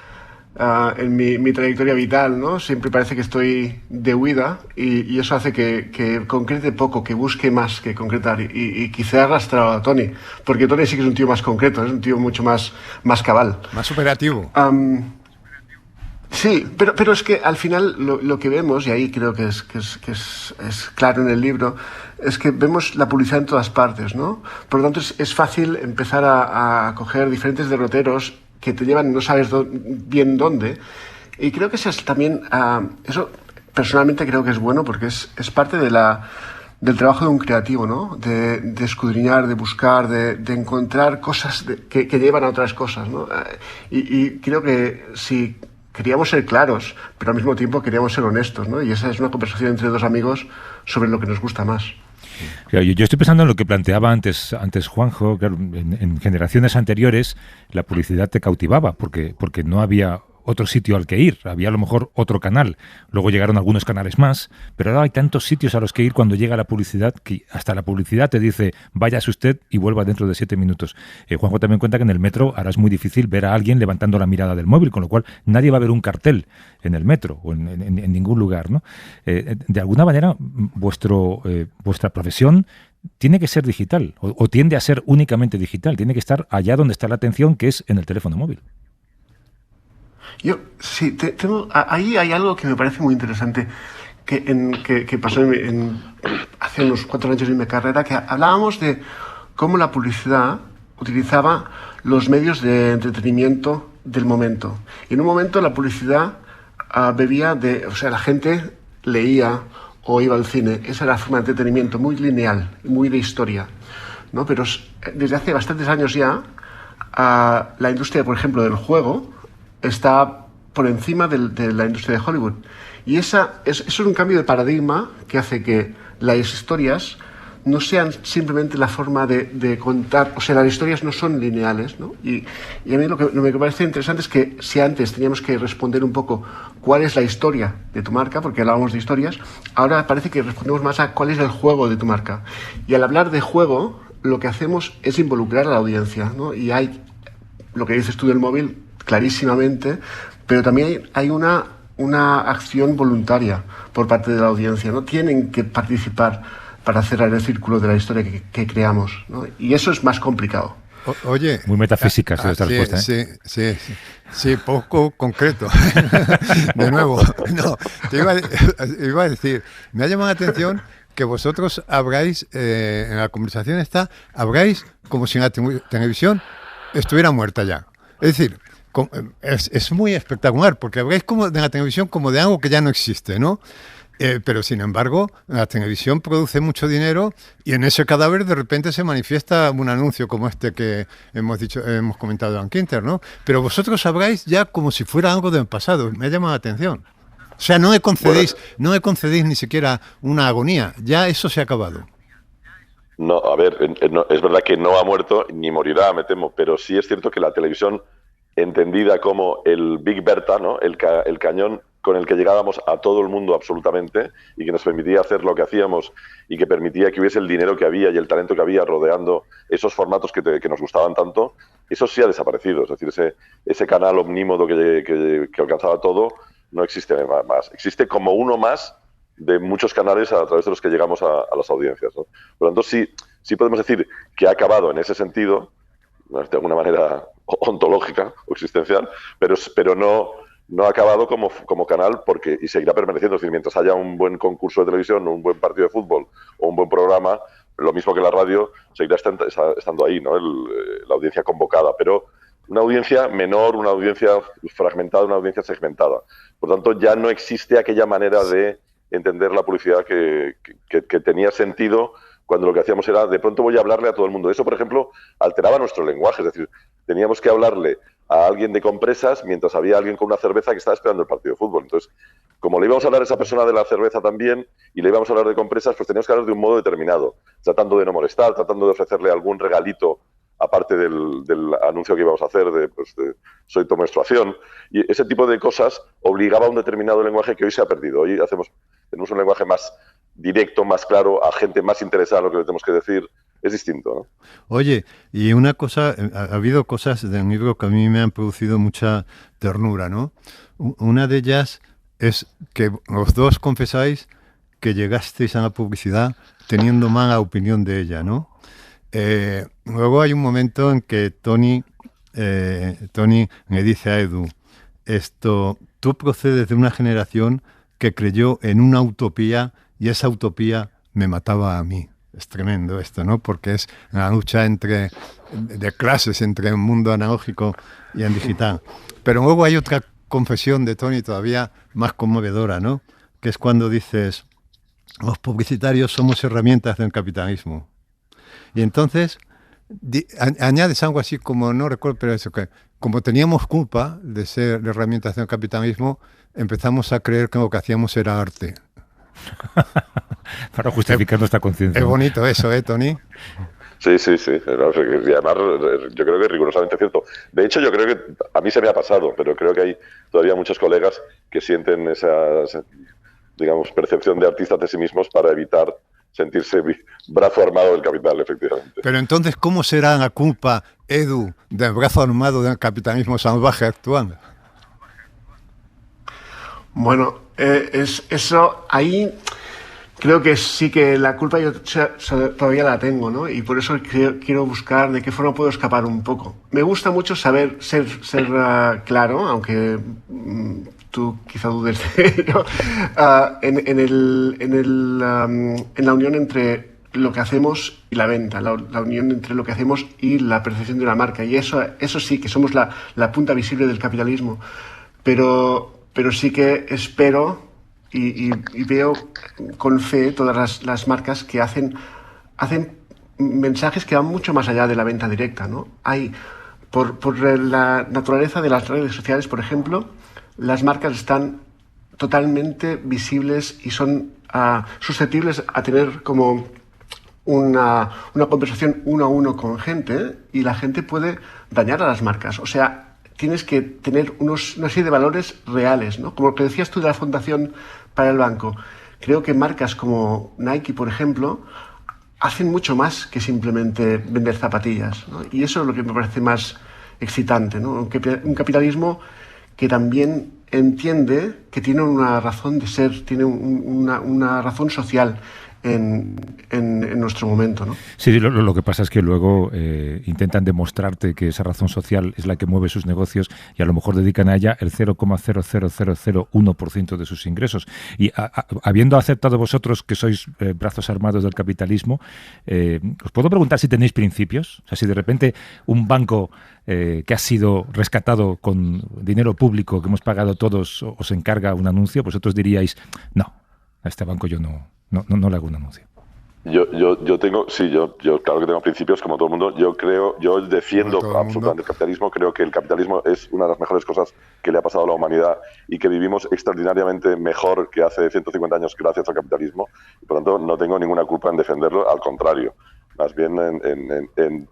en mi trayectoria vital, ¿no? Siempre parece que estoy de huida y eso hace que concrete poco, que busque más que concretar y quizá he arrastrado a Tony, porque Tony sí que es un tío más concreto, es un tío mucho más cabal. Más operativo. Sí, pero es que al final lo que vemos, y ahí creo que es claro en el libro, es que vemos la publicidad en todas partes, ¿no? Por lo tanto, es fácil empezar a coger diferentes derroteros que te llevan no sabes bien dónde. Y creo que eso es también, eso personalmente creo que es bueno porque es parte del trabajo de un creativo, ¿no? De escudriñar, de buscar, de encontrar cosas que llevan a otras cosas, ¿no? Y creo que si queríamos ser claros, pero al mismo tiempo queríamos ser honestos, ¿no? Y esa es una conversación entre dos amigos sobre lo que nos gusta más. Claro, yo estoy pensando en lo que planteaba antes Juanjo. Claro, en generaciones anteriores la publicidad te cautivaba porque no había otro sitio al que ir, había a lo mejor otro canal, luego llegaron algunos canales más, pero ahora hay tantos sitios a los que ir cuando llega la publicidad que hasta la publicidad te dice váyase usted y vuelva dentro de 7 minutos. Juanjo también cuenta que en el metro ahora es muy difícil ver a alguien levantando la mirada del móvil, con lo cual nadie va a ver un cartel en el metro o en ningún lugar, ¿no? De alguna manera vuestra profesión tiene que ser digital o tiende a ser únicamente digital, tiene que estar allá donde está la atención, que es en el teléfono móvil. Yo, sí, ahí hay algo que me parece muy interesante que pasó hace unos 4 años en mi carrera, que hablábamos de cómo la publicidad utilizaba los medios de entretenimiento del momento. Y en un momento la publicidad la gente leía o iba al cine. Esa era la forma de entretenimiento, muy lineal, muy de historia, ¿no? Pero desde hace bastantes años ya, la industria, por ejemplo, del juego está por encima de la industria de Hollywood. Y eso es un cambio de paradigma que hace que las historias no sean simplemente la forma de contar, o sea, las historias no son lineales, ¿no? Y a mí lo que me parece interesante es que si antes teníamos que responder un poco cuál es la historia de tu marca, porque hablábamos de historias, ahora parece que respondemos más a cuál es el juego de tu marca. Y al hablar de juego, lo que hacemos es involucrar a la audiencia, ¿no? Y hay lo que dices tú del móvil, clarísimamente, pero también hay una acción voluntaria por parte de la audiencia, ¿no? Tienen que participar para cerrar el círculo de la historia que creamos, ¿no? Y eso es más complicado. Oye, muy metafísica esta respuesta, ¿eh? Sí, poco concreto. De nuevo, no, te iba a decir, me ha llamado la atención que vosotros habráis, en la conversación habráis como si en la televisión estuviera muerta ya. Es decir, es muy espectacular, porque habláis como de la televisión como de algo que ya no existe, ¿no? Pero sin embargo, la televisión produce mucho dinero y en ese cadáver de repente se manifiesta un anuncio como este que hemos comentado en Quinter, ¿no? Pero vosotros habláis ya como si fuera algo del pasado. Me ha llamado la atención. O sea, no le concedéis ni siquiera una agonía. Ya eso se ha acabado. No, a ver, es verdad que no ha muerto ni morirá, me temo, pero sí es cierto que la televisión, entendida como el Big Bertha, ¿no? El cañón con el que llegábamos a todo el mundo absolutamente y que nos permitía hacer lo que hacíamos y que permitía que hubiese el dinero que había y el talento que había rodeando esos formatos que nos gustaban tanto, eso sí ha desaparecido. Es decir, ese canal omnímodo que alcanzaba todo no existe más. Existe como uno más de muchos canales a través de los que llegamos a las audiencias, ¿no? Por lo tanto, sí podemos decir que ha acabado en ese sentido, de alguna manera ontológica o existencial, pero no ha acabado como canal y seguirá permaneciendo. Es decir, mientras haya un buen concurso de televisión, un buen partido de fútbol o un buen programa, lo mismo que la radio, seguirá estando ahí, ¿no? La audiencia convocada, pero una audiencia menor, una audiencia fragmentada, una audiencia segmentada. Por lo tanto, ya no existe aquella manera de entender la publicidad que tenía sentido cuando lo que hacíamos era, de pronto voy a hablarle a todo el mundo. Eso, por ejemplo, alteraba nuestro lenguaje, es decir, teníamos que hablarle a alguien de compresas mientras había alguien con una cerveza que estaba esperando el partido de fútbol. Entonces, como le íbamos a hablar a esa persona de la cerveza también y le íbamos a hablar de compresas, pues teníamos que hablar de un modo determinado, tratando de no molestar, tratando de ofrecerle algún regalito aparte del anuncio que íbamos a hacer de soy tu menstruación. Y ese tipo de cosas obligaba a un determinado lenguaje que hoy se ha perdido. Hoy tenemos un lenguaje más directo, más claro, a gente más interesada en lo que le tenemos que decir. Es distinto, ¿no? Oye, y una cosa, ha habido cosas de un libro que a mí me han producido mucha ternura, ¿no? Una de ellas es que los dos confesáis que llegasteis a la publicidad teniendo mala opinión de ella, ¿no? Luego hay un momento en que Tony le dice a Edu, tú procedes de una generación que creyó en una utopía y esa utopía me mataba a mí. Es tremendo esto, ¿no? Porque es una lucha de clases entre un mundo analógico y el digital. Pero luego hay otra confesión de Tony todavía más conmovedora, ¿no? Que es cuando dices, los publicitarios somos herramientas del capitalismo. Y entonces añades algo así como, no recuerdo, pero eso, que como teníamos culpa de ser herramientas del capitalismo, empezamos a creer que lo que hacíamos era arte. Para justificar nuestra conciencia. Es bonito eso, Tony? Sí. Y además, yo creo que es rigurosamente cierto. De hecho, yo creo que a mí se me ha pasado, pero creo que hay todavía muchos colegas que sienten esa, digamos, percepción de artistas de sí mismos para evitar sentirse brazo armado del capital, efectivamente. Pero entonces, ¿cómo será la culpa, Edu, del brazo armado del capitalismo salvaje actual? Bueno, eso ahí creo que sí que la culpa yo todavía la tengo, ¿no? Y por eso quiero buscar de qué forma puedo escapar un poco. Me gusta mucho ser claro, aunque tú quizá dudes de ello, en la unión entre lo que hacemos y la venta, la unión entre lo que hacemos y la percepción de una marca. Y eso sí, que somos la punta visible del capitalismo. Pero sí que espero y veo con fe todas las marcas que hacen mensajes que van mucho más allá de la venta directa, ¿no? Por la naturaleza de las redes sociales, por ejemplo, las marcas están totalmente visibles y son susceptibles a tener como una conversación uno a uno con gente, y la gente puede dañar a las marcas. O sea, tienes que tener una serie de valores reales, ¿no? Como lo que decías tú de la Fundación para el Banco. Creo que marcas como Nike, por ejemplo, hacen mucho más que simplemente vender zapatillas, ¿no? Y eso es lo que me parece más excitante, ¿no? Un capitalismo que también entiende que tiene una razón de ser, tiene una razón social en nuestro momento, ¿no? Sí, lo que pasa es que luego intentan demostrarte que esa razón social es la que mueve sus negocios y a lo mejor dedican a ella el 0,00001% de sus ingresos. Y habiendo aceptado vosotros que sois brazos armados del capitalismo, ¿os puedo preguntar si tenéis principios? O sea, si de repente un banco que ha sido rescatado con dinero público que hemos pagado todos os encarga un anuncio, vosotros diríais, no, a este banco yo no le hago un anuncio. Yo tengo, sí, yo claro que tengo principios como todo el mundo. Yo defiendo absolutamente el capitalismo. Creo que el capitalismo es una de las mejores cosas que le ha pasado a la humanidad y que vivimos extraordinariamente mejor que hace 150 años gracias al capitalismo. Y por lo tanto, no tengo ninguna culpa en defenderlo, al contrario. Más bien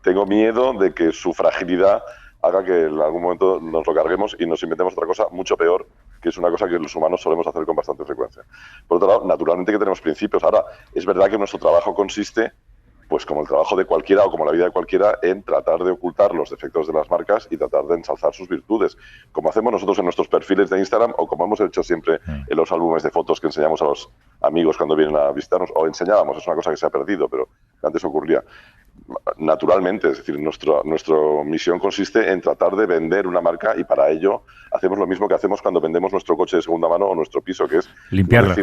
tengo miedo de que su fragilidad haga que en algún momento nos lo carguemos y nos inventemos otra cosa mucho peor, que es una cosa que los humanos solemos hacer con bastante frecuencia. Por otro lado, naturalmente que tenemos principios. Ahora, es verdad que nuestro trabajo consiste, pues como el trabajo de cualquiera o como la vida de cualquiera, en tratar de ocultar los defectos de las marcas y tratar de ensalzar sus virtudes, como hacemos nosotros en nuestros perfiles de Instagram o como hemos hecho siempre en los álbumes de fotos que enseñamos a los amigos cuando vienen a visitarnos, o enseñábamos, es una cosa que se ha perdido, pero antes ocurría. Naturalmente, es decir, nuestra misión consiste en tratar de vender una marca y para ello hacemos lo mismo que hacemos cuando vendemos nuestro coche de segunda mano o nuestro piso, que es limpiarla.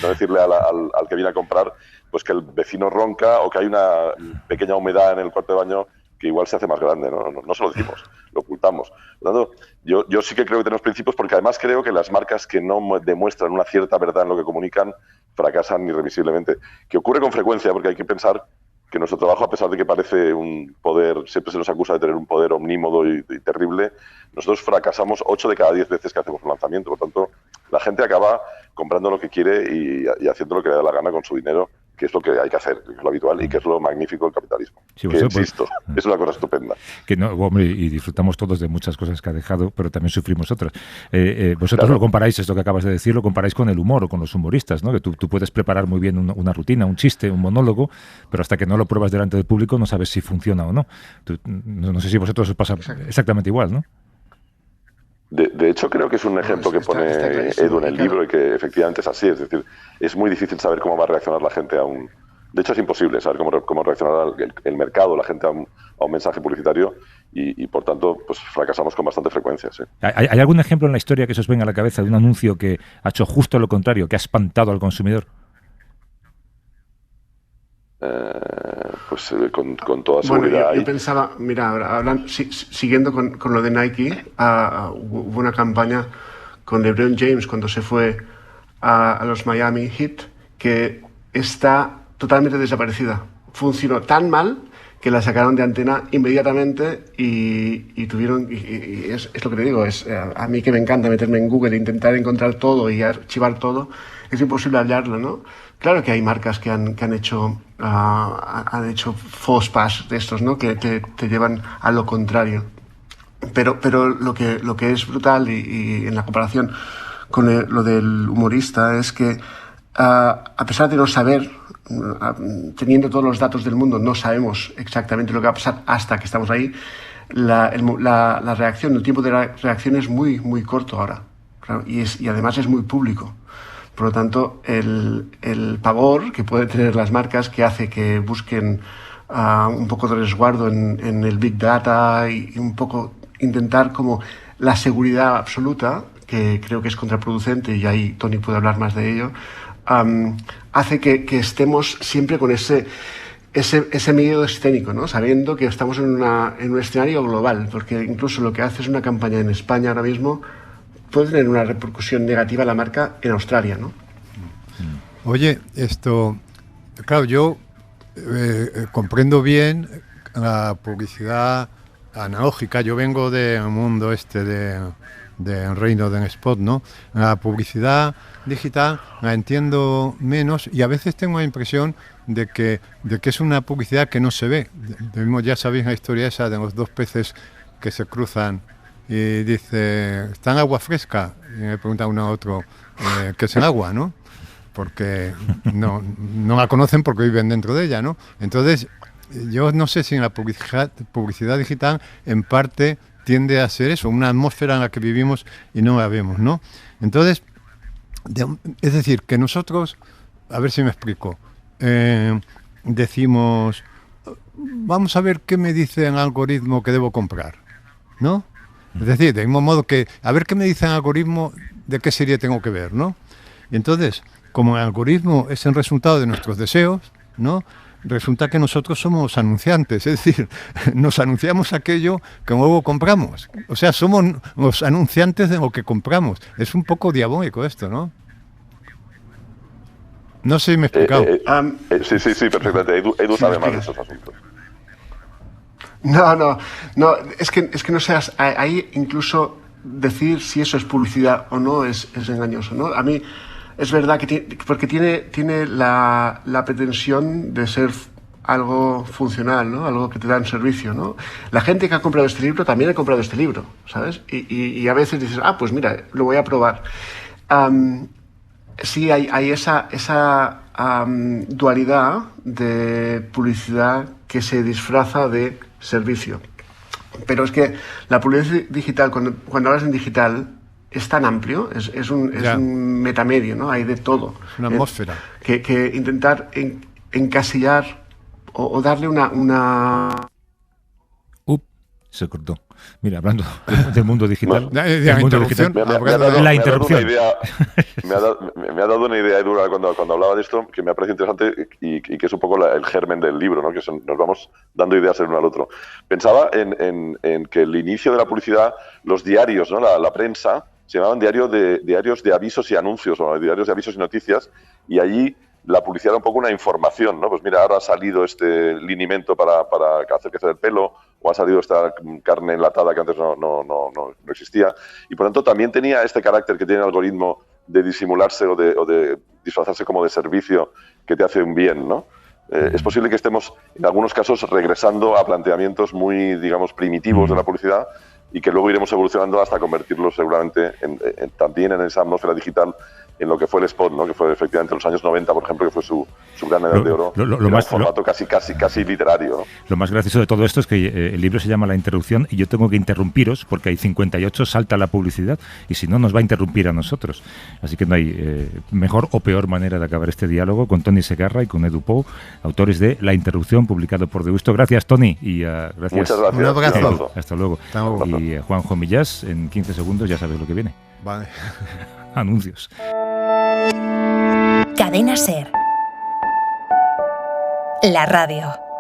no decirle al que viene a comprar pues que el vecino ronca o que hay una pequeña humedad en el cuarto de baño que igual se hace más grande, ¿no? No se lo decimos, lo disfrutamos. Por lo tanto, yo sí que creo que tenemos principios, porque además creo que las marcas que no demuestran una cierta verdad en lo que comunican fracasan irremisiblemente. Que ocurre con frecuencia, porque hay que pensar que nuestro trabajo, a pesar de que parece un poder, siempre se nos acusa de tener un poder omnímodo y terrible, nosotros fracasamos 8 de cada 10 veces que hacemos un lanzamiento. Por tanto, la gente acaba comprando lo que quiere y haciendo lo que le da la gana con su dinero, que es lo que hay que hacer, que es lo habitual y que es lo magnífico del capitalismo. Sí, que, insisto, es una cosa estupenda. Que no, hombre, y disfrutamos todos de muchas cosas que ha dejado, pero también sufrimos otras. Vosotros Claro. lo comparáis, esto que acabas de decir, lo comparáis con el humor o con los humoristas, ¿no? Que tú puedes preparar muy bien una rutina, un chiste, un monólogo, pero hasta que no lo pruebas delante del público no sabes si funciona o no. No sé si vosotros os pasa exactamente igual, ¿no? De hecho, creo que es un ejemplo que pone Edu en el libro y que efectivamente es así. Es decir, es muy difícil saber cómo va a reaccionar la gente a un... De hecho, es imposible saber cómo reaccionará el mercado, la gente a un mensaje publicitario y, por tanto, pues fracasamos con bastante frecuencia. Sí. ¿Hay algún ejemplo en la historia que se os venga a la cabeza de un anuncio que ha hecho justo lo contrario, que ha espantado al consumidor? Pues con toda seguridad. Bueno, yo pensaba, mira, siguiendo con lo de Nike, hubo una campaña con LeBron James cuando se fue a los Miami Heat que está totalmente desaparecida. Funcionó tan mal que la sacaron de antena inmediatamente y tuvieron... Y es lo que te digo, a mí que me encanta meterme en Google e intentar encontrar todo y archivar todo, es imposible hallarlo, ¿no? Claro que hay marcas que han hecho faux pas de estos, ¿no? Que te llevan a lo contrario. Pero lo que es brutal y en la comparación con lo del humorista es que a pesar de no saber, teniendo todos los datos del mundo, no sabemos exactamente lo que va a pasar hasta que estamos ahí. La reacción, el tiempo de la reacción es muy, muy corto ahora. Claro, y además es muy público. Por lo tanto, el pavor que pueden tener las marcas que hace que busquen un poco de resguardo en el Big Data y un poco intentar como la seguridad absoluta, que creo que es contraproducente, y ahí Tony puede hablar más de ello, hace que estemos siempre con ese miedo escénico, ¿no? Sabiendo que estamos en un escenario global, porque incluso lo que hace es una campaña en España ahora mismo puede tener una repercusión negativa a la marca en Australia, ¿no? Oye, claro, yo comprendo bien la publicidad analógica. Yo vengo del mundo del reino de Spot, ¿no? La publicidad digital la entiendo menos y a veces tengo la impresión de que es una publicidad que no se ve. Ya sabéis la historia esa de los dos peces que se cruzan y dice, ¿está en agua fresca? Y me pregunta uno a otro, ¿qué es el agua, no? Porque no la conocen porque viven dentro de ella, ¿no? Entonces, yo no sé si en la publicidad digital, en parte, tiende a ser eso, una atmósfera en la que vivimos y no la vemos, ¿no? Entonces, es decir, que nosotros, a ver si me explico, decimos, vamos a ver qué me dice el algoritmo que debo comprar, ¿no? Es decir, de mismo modo que, a ver qué me dice el algoritmo de qué serie tengo que ver, ¿no? Y entonces, como el algoritmo es el resultado de nuestros deseos, ¿no? Resulta que nosotros somos anunciantes, es decir, nos anunciamos aquello que luego compramos. O sea, somos los anunciantes de lo que compramos. Es un poco diabólico esto, ¿no? No sé si me he explicado. Sí, perfectamente. Edu sabe más de esos asuntos. No, es que no seas... Ahí incluso decir si eso es publicidad o no es engañoso, ¿no? A mí es verdad que porque tiene la pretensión de ser algo funcional, ¿no? Algo que te da un servicio, ¿no? La gente que ha comprado este libro también ha comprado este libro, ¿sabes? Y a veces dices, pues mira, lo voy a probar. Sí, hay esa dualidad de publicidad que se disfraza de servicio. Pero es que la publicidad digital, cuando hablas en digital, es tan amplio, es un metamedio, ¿no? Hay de todo. Es una atmósfera. Que intentar encasillar o darle una... Se cortó. Mira, hablando del mundo digital. La interrupción. Me ha dado una idea, Edu, cuando hablaba de esto, que me parece interesante y que es un poco el germen del libro, ¿no? Que nos vamos dando ideas el uno al otro. Pensaba en que el inicio de la publicidad, los diarios, ¿no? La prensa, se llamaban diarios de avisos y anuncios, o diarios de avisos y noticias, y allí la publicidad era un poco una información, ¿no? Pues mira, ahora ha salido este linimento para hacer crecer el pelo, o ha salido esta carne enlatada que antes no existía, y por lo tanto también tenía este carácter que tiene el algoritmo de disimularse o de disfrazarse como de servicio que te hace un bien, ¿no? Es posible que estemos, en algunos casos, regresando a planteamientos muy, digamos, primitivos de la publicidad y que luego iremos evolucionando hasta convertirlo seguramente también en esa atmósfera digital en lo que fue el spot, ¿no? Que fue efectivamente en los años 90, por ejemplo, que fue su gran edad de oro, un formato casi literario, ¿no? Lo más gracioso de todo esto es que el libro se llama La Interrupción y yo tengo que interrumpiros porque hay 58 salta la publicidad y si no nos va a interrumpir a nosotros. Así que no hay mejor o peor manera de acabar este diálogo con Toni Segarra y con Edu Pou, autores de La Interrupción, publicado por Deusto. Gracias, Toni, y gracias. Muchas gracias. Un abrazo. Hasta luego. Y Juanjo Millás, en 15 segundos ya sabes lo que viene. Vale. Anuncios. Cadena SER. La radio.